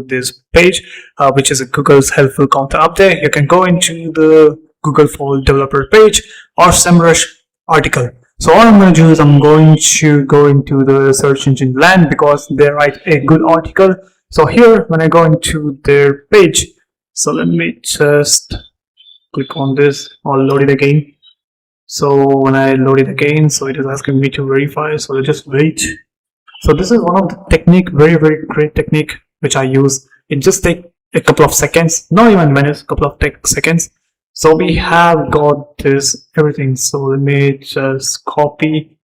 this page, which is a Google's helpful content update. You can go into the Google for developer page or SEMrush article. So all I'm going to do is I'm going to go into the search engine land because they write a good article. So here, when I go into their page, so let me just click on this or load it again. So when I load it again, so it is asking me to verify, so I'll just wait. So this is one of the technique, very great technique which I use. It just takes a couple of seconds, not even minutes, couple of seconds. So we have got this everything. So let me just copy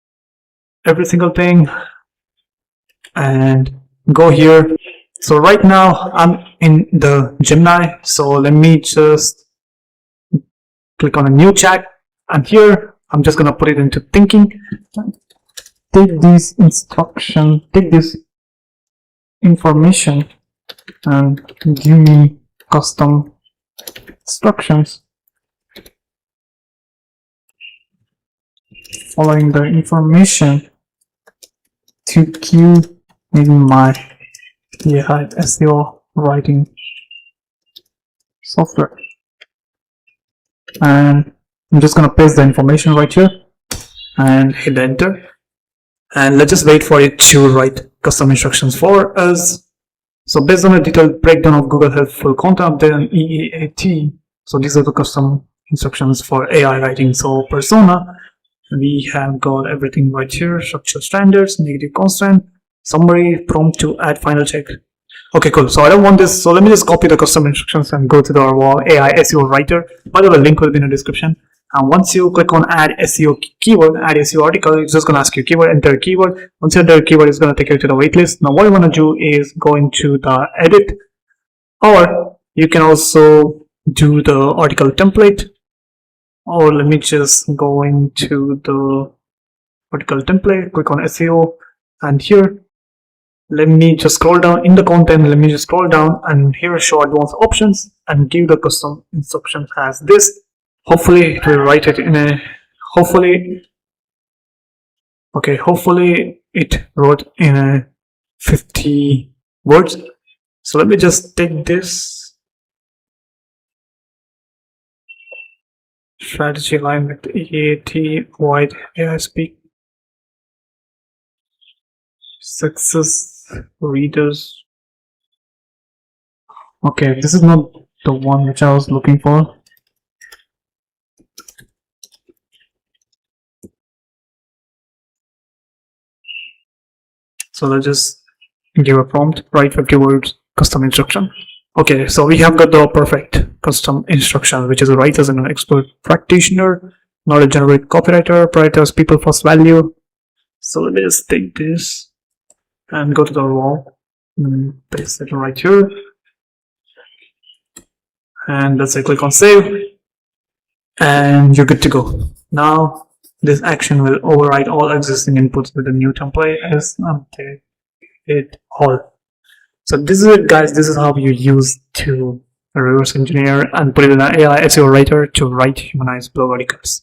every single thing and go here. So right now I'm in the Gemini. So let me just click on a new chat, and here I'm just gonna put it into thinking. Take this instruction, take this information and give me custom instructions following the information to give in my AI SEO writing software. And I'm just gonna paste the information right here and hit enter. And let's just wait for it to write custom instructions for us. So based on a detailed breakdown of Google helpful content update and EAT, so these are the custom instructions for AI writing. So persona, we have got everything right here: structure standards, negative constant, summary, prompt to add final check. Okay, cool. So I don't want this, so let me just copy the custom instructions and go to our AI SEO Writer. By the way, link will be in the description. And once you click on add SEO keyword, add SEO article, it's just going to ask you keyword, enter keyword. Once you enter a keyword, it's going to take you to the waitlist. Now what you want to do is go into the edit, or you can also do the article template, or let me just go into the article template, click on SEO, and here let me just scroll down in the content. Let me just scroll down, and here show advanced options and give the custom instructions as this. Hopefully it will write it in a, hopefully it wrote in a 50 words. So let me just take this strategy line with EAT wide AI speak success readers. Okay, this is not the one which I was looking for. So let's just give a prompt, write 50 words, custom instruction. Okay, so we have got the perfect custom instruction, which is a writer and an expert practitioner, not a generic copywriter, prioritizes people first value. So let me just take this and go to the wall, paste it right here, and let's say click on save, and you're good to go. Now this action will override all existing inputs with the new template as update it all. So this is it, guys. This is how you use to reverse engineer and put it in an AI SEO writer to write humanized blog articles.